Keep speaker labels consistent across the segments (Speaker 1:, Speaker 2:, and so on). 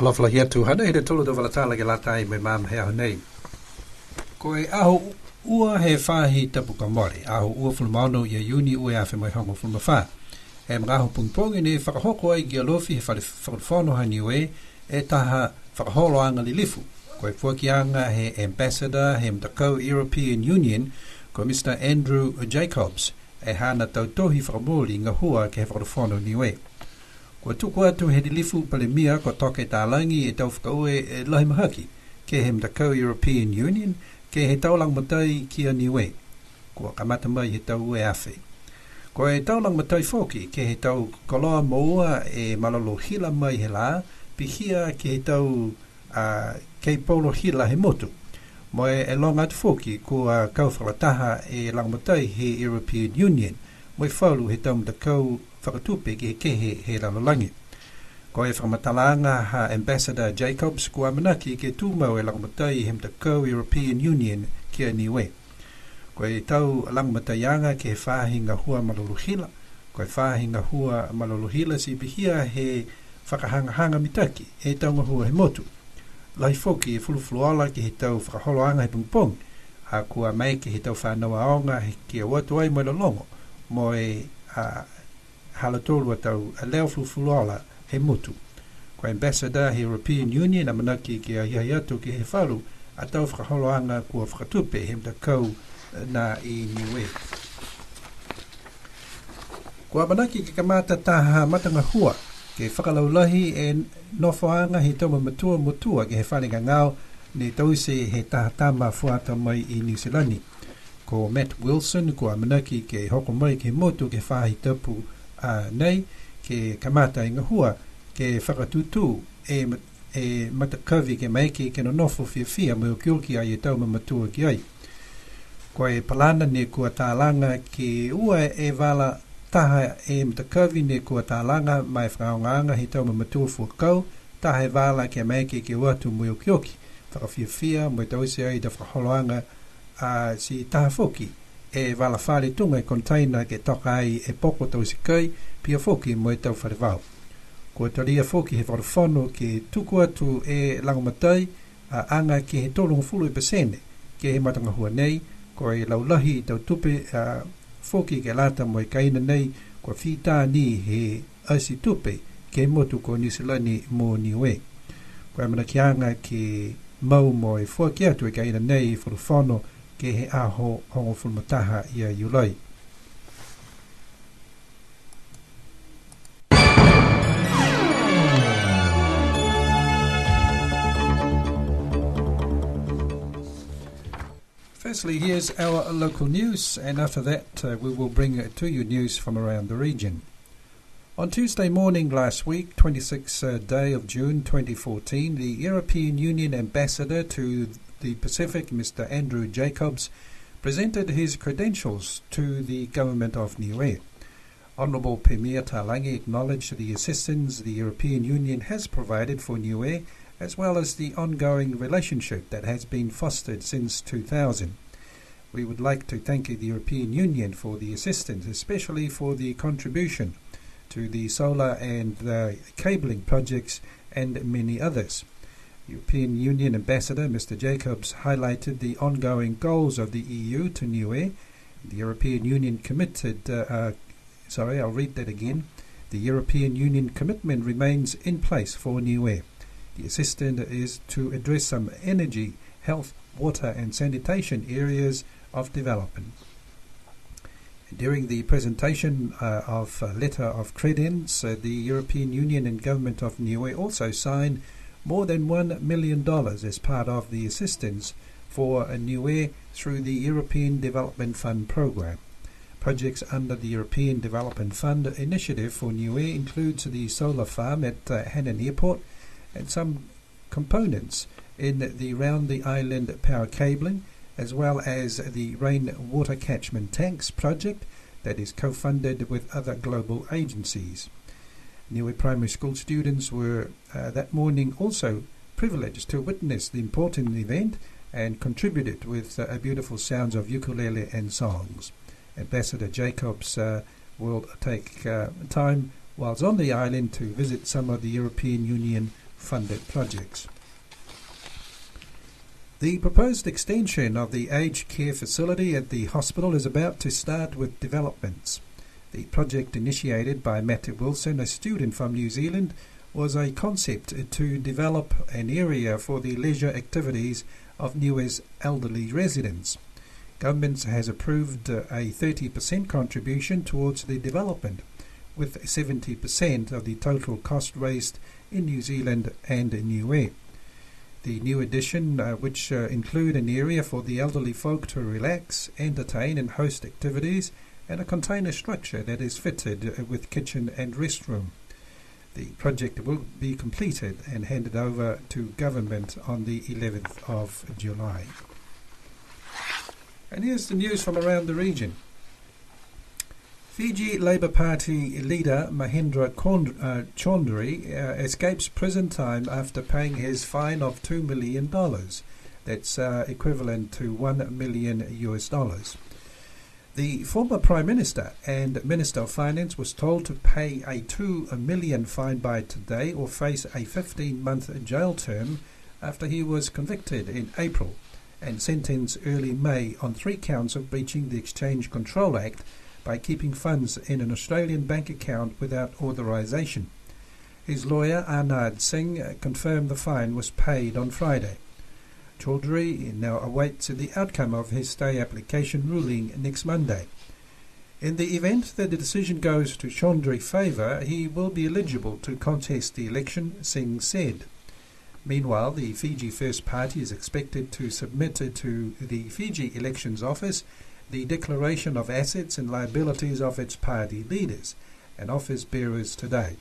Speaker 1: Alafala hia tu hana he tolo do valatala ke latai me mam he nei. Ko e aho ua he whahi tapu ka mori, aho ua fulmano ia uni ue awhi mai hongo fulmawha. He mga pungpongi ne whakahoko ai ki alofi he whakawhono hani ue e taha whakaholo anga li lifu. Ko e fuakianga he ambassador he mtakau European Union ko Mr. Andrew Jacobs e hana tautohi whakamoli ngā hua ke he whakawhono ni ue. Ko tuku atu he lifu palemia ko toke tālangi e tau whakaue e lahi mahaki ke he mtakau European Union ke he taulang matai ki a niwe. Ko kamata mai he tau ue awhi. Ko e taulang matai foki ke he tau koloa moua e malolo hila mai he la, pihia ke he tau kei polo hila he motu. Mo e longa atu foki ko kauwhakataha e lang matai he European Union. Mo e whaulu he tau mtakau whakatupe ki he kehe he lalolangi. Ko e whakamatalanga ha Ambassador Jacobs kua manaki ke tūmau e langmatai he mtakau European Union ki a niwe. Ko e tau langmatai anga ke he whahinga hua maluluhila. Ko e whahinga hua maluluhila si pihia he whakahanga mitaki e taunga hua he motu. Lai foki e fulufuluala ki he tau whakaholoanga he pungpong. Ha kua mai ki he tau whanawa aonga he ki a watu ai mo longo. Mo e halatolu atau a leo fulufuluala he mutu. Ko ambassador he European Union a manaki ki a hiaiatu ki he whalu a tau whakaholoanga kua whakatupe he mtakau na i niwe. Kua manaki ki kamata taha matanga hua ke whakalaulahi e nofoanga he tau matua mutua ki he whanenga ngao ne tause he tahatama fuata mai i New Zealand. Ko Matt Wilson kua manaki ke hoko mai ke motu ke whahi tapu nei ke kamata inga hua ke whakatutu e matakavi ke maiki ke no nofo fia mo kiolki ai e tau mamatua ki ai. Ko e palana ne kua tālanga ke ua e wala taha e matakavi ne kua tālanga mai whakaongaanga he tau mamatua fuakau taha e wala ke maiki ke watu mo kioki whakafia mo e tausi ai da whakaholoanga si taha foki e wala whare tunga e container ke toka ai e poko tausi kai pia foki mo e tau whare wau. Ko taria foki he wharefono ke tuku atu e langamatai anga ke he tolonga fulu e pesene ke he matanga hua nei ko e laulahi tau tupe foki ke lata mo e kaina nei ko whita ni he asi tupe ke motu ko nisilani mo niwe. Ko e manakianga ke mau mo e fuaki atu e kaina nei wharefono ke he aho hongo fulmataha ia iulai. Firstly, here's our local news, and after that we will bring to you news from around the region. On Tuesday morning last week, 26th day of June 2014, the European Union Ambassador to the Pacific, Mr. Andrew Jacobs, presented his credentials to the government of Niue. Honourable Premier Talangi acknowledged the assistance the European Union has provided for Niue, as well as the ongoing relationship that has been fostered since 2000. We would like to thank the European Union for the assistance, especially for the contribution to the solar and the cabling projects and many others. European Union Ambassador Mr. Jacobs highlighted the ongoing goals of the EU to Niue. The European Union committed, I'll read that again. The European Union commitment remains in place for Niue. The assistance is to address some energy, health, water and sanitation areas of development. During the presentation of a letter of credence, the European Union and Government of Niue also signed more than $1 million as part of the assistance for Niue through the European Development Fund program. Projects under the European Development Fund initiative for Niue includes the solar farm at Hannan Airport and some components in the round the island power cabling, as well as the rainwater catchment tanks project that is co-funded with other global agencies. Niue Primary School students were that morning also privileged to witness the important event and contributed with beautiful sounds of ukulele and songs. Ambassador Jacobs will take time whilst on the island to visit some of the European Union funded projects. The proposed extension of the aged care facility at the hospital is about to start with developments. The project, initiated by Matt Wilson, a student from New Zealand, was a concept to develop an area for the leisure activities of Niue's elderly residents. Government has approved a 30% contribution towards the development, with 70% of the total cost raised in New Zealand and Niue. The new addition, which include an area for the elderly folk to relax, entertain and host activities, and a container structure that is fitted with kitchen and restroom. The project will be completed and handed over to government on the 11th of July. And here's the news from around the region. Fiji Labour Party leader Mahendra Chaudhry escapes prison time after paying his fine of $2 million. That's equivalent to $1 million US. The former Prime Minister and Minister of Finance was told to pay a $2 million fine by today or face a 15-month jail term after he was convicted in April and sentenced early May on 3 counts of breaching the Exchange Control Act by keeping funds in an Australian bank account without authorisation. His lawyer Arnard Singh confirmed the fine was paid on Friday. Chaudhry now awaits the outcome of his stay application ruling next Monday. In the event that the decision goes to Chaudhry's favour, he will be eligible to contest the election, Singh said. Meanwhile, the Fiji First Party is expected to submit to the Fiji Elections Office the declaration of assets and liabilities of its party leaders and office bearers today.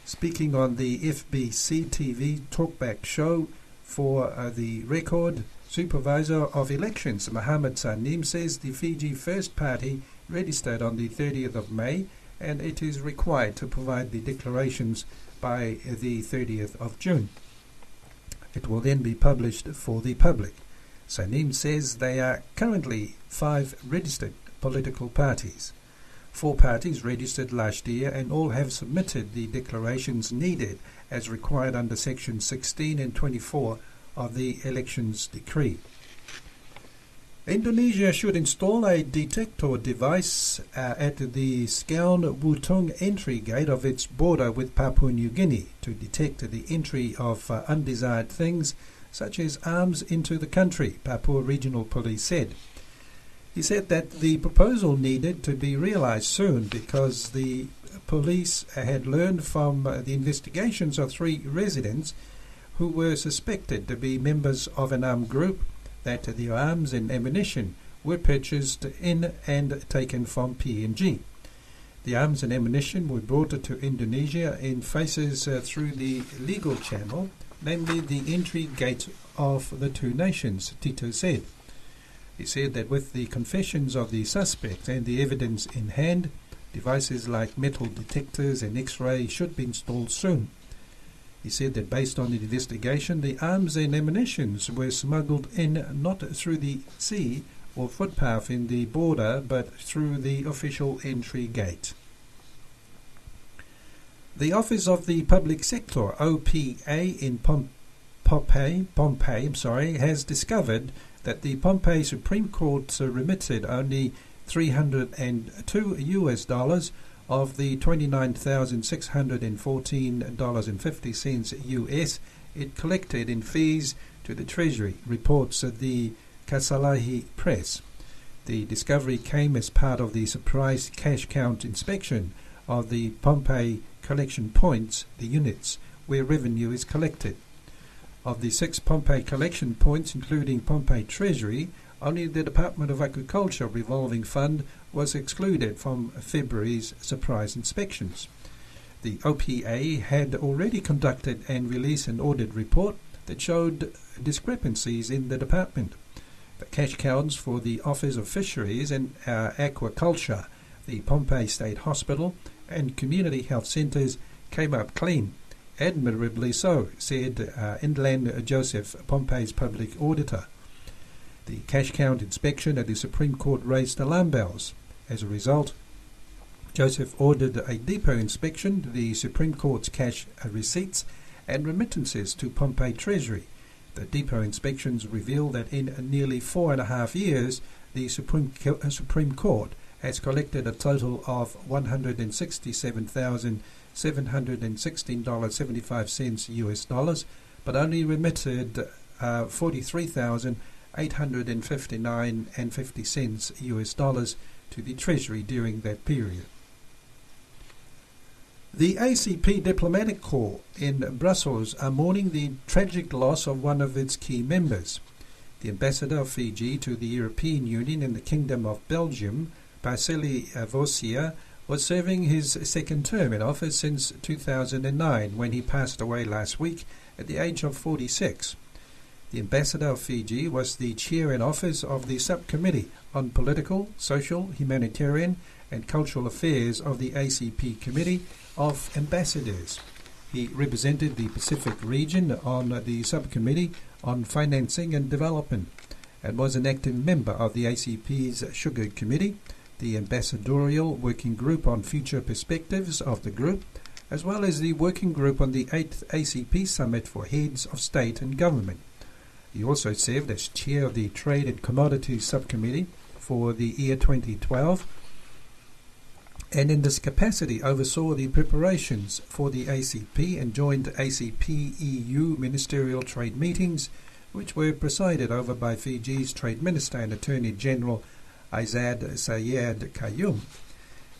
Speaker 1: Speaking on the FBC TV talkback show For the Record, Supervisor of Elections Mohammed Sanim says the Fiji First Party registered on the 30th of May and it is required to provide the declarations by the 30th of June. It will then be published for the public. Sanim says there are currently 5 registered political parties. 4 parties registered last year and all have submitted the declarations needed as required under Section 16 and 24 of the Elections Decree. Indonesia should install a detector device at the Skaun Wutung entry gate of its border with Papua New Guinea to detect the entry of undesired things such as arms into the country, Papua Regional Police said. He said that the proposal needed to be realised soon because the police had learned from the investigations of 3 residents who were suspected to be members of an armed group that the arms and ammunition were purchased in and taken from PNG. The arms and ammunition were brought to Indonesia in phases through the legal channel, namely the entry gate of the 2 nations, Tito said. He said that with the confessions of the suspect and the evidence in hand, devices like metal detectors and X-ray should be installed soon. He said that based on the investigation, the arms and ammunitions were smuggled in not through the sea or footpath in the border, but through the official entry gate. The Office of the Public Sector, OPA, in Pohnpei, has discovered that the Pohnpei Supreme Court remitted only $302 of the $29,614.50 US it collected in fees to the Treasury, reports the Kasalahi Press. The discovery came as part of the surprise cash count inspection of the Pohnpei collection points, the units where revenue is collected. Of the 6 Pohnpei collection points, including Pohnpei Treasury, only the Department of Agriculture revolving fund was excluded from February's surprise inspections. The OPA had already conducted and released an audit report that showed discrepancies in the department. The cash counts for the Office of Fisheries and Aquaculture, the Pohnpei State Hospital and community health centres came up clean. Admirably so, said Inland Joseph, Pohnpei's public auditor. The cash count inspection at the Supreme Court raised alarm bells. As a result, Joseph ordered a deeper inspection of the Supreme Court's cash receipts and remittances to Pohnpei Treasury. The depot inspections reveal that in nearly 4.5 years, the Supreme Court has collected a total of $167,716.75 US dollars, but only remitted $43,859.50 US dollars to the Treasury during that period. The ACP Diplomatic Corps in Brussels are mourning the tragic loss of one of its key members. The ambassador of Fiji to the European Union in the Kingdom of Belgium, Basili Vosia, was serving his second term in office since 2009 when he passed away last week at the age of 46. The ambassador of Fiji was the chair in office of the subcommittee on political, social, humanitarian and cultural affairs of the ACP Committee of Ambassadors. He represented the Pacific region on the subcommittee on financing and development and was an active member of the ACP's Sugar Committee, the Ambassadorial Working Group on Future Perspectives of the group, as well as the Working Group on the 8th ACP Summit for Heads of State and Government. He also served as chair of the Trade and Commodities Subcommittee for the year 2012, and in this capacity oversaw the preparations for the ACP and joined ACP-EU ministerial trade meetings, which were presided over by Fiji's Trade Minister and Attorney General Izzad Sayed Qayyum.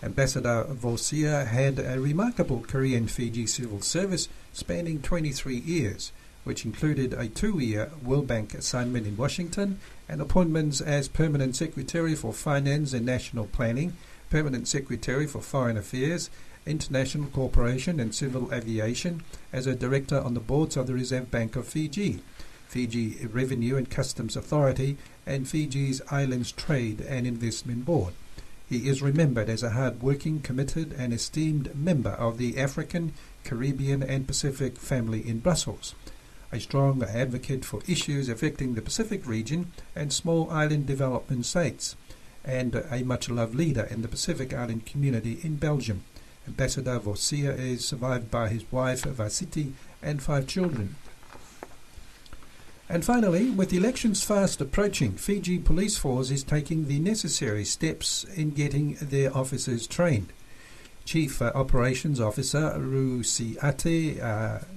Speaker 1: Ambassador Vosia had a remarkable career in Fiji civil service spanning 23 years, which included a 2-year World Bank assignment in Washington and appointments as Permanent Secretary for Finance and National Planning, Permanent Secretary for Foreign Affairs, International Cooperation and Civil Aviation, as a Director on the boards of the Reserve Bank of Fiji, Fiji Revenue and Customs Authority, and Fiji's Islands Trade and Investment Board. He is remembered as a hard-working, committed and esteemed member of the African, Caribbean and Pacific family in Brussels, a strong advocate for issues affecting the Pacific region and small island development states, and a much-loved leader in the Pacific Island community in Belgium. Ambassador Vosia is survived by his wife Vasiti and 5 children. And finally, with elections fast approaching, Fiji Police Force is taking the necessary steps in getting their officers trained. Chief Operations Officer Rusiate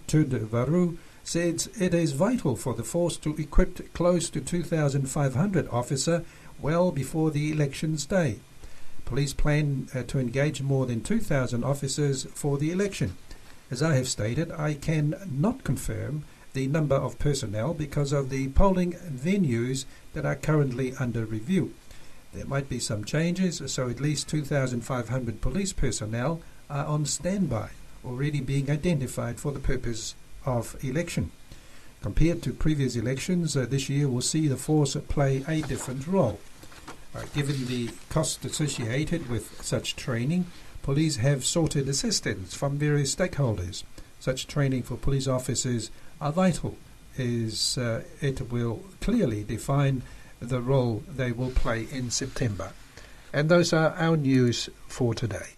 Speaker 1: Tudvaru said it is vital for the force to equip close to 2,500 officers well before the elections day. Police plan to engage more than 2,000 officers for the election. As I have stated, I can not confirm the number of personnel because of the polling venues that are currently under review. There might be some changes, so at least 2,500 police personnel are on standby, already being identified for the purpose of election. Compared to previous elections, this year will see the force play a different role. Given the cost associated with such training, police have sought assistance from various stakeholders. Such training for police officers are vital, as it will clearly define the role they will play in September. And those are our news for today.